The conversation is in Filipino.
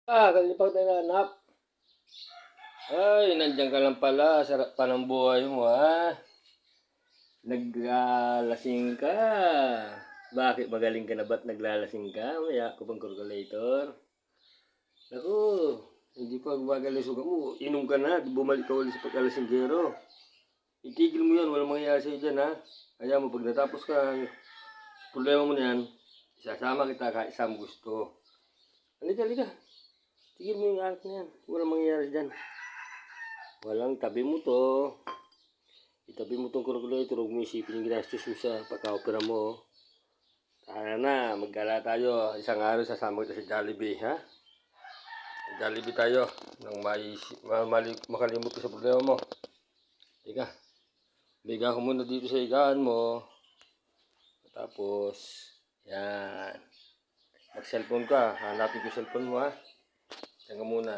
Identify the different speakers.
Speaker 1: Kalipag na nanap. Ay, nandiyan ka lang pala. Sarap pa ng buhay mo, ha? Naglalasing ka. Bakit magaling ka na ba't naglalasing ka? Maya ko bang calculator? Naku, hindi pa gumagal suga mo. Inom ka na, bumalik ka ulit sa pagkalasinggero. Itigil mo yan, walang mangyayari sa'yo dyan, ha? Kaya mo, pag natapos ka, problema mo na yan, isasama kita kahit saan gusto. Halika, halika. Tigil mo yung alat na yan. Walang mangyayari dyan. Walang tabi mo to. Itabi mo tong calculator. Huwag mo isipin yung ginastos mo sa pagka-opera mo. Tara na, maggala tayo. Isang araw sasama kita sa Jollibee, ha? Sa Jollibee tayo. Nang makalimot ka sa problema mo. Teka, biga ko muna dito sa higaan mo. Tapos, yan. Mag-cellphone ka. Hanapin ko yung cellphone mo, ha? Diyan ka muna.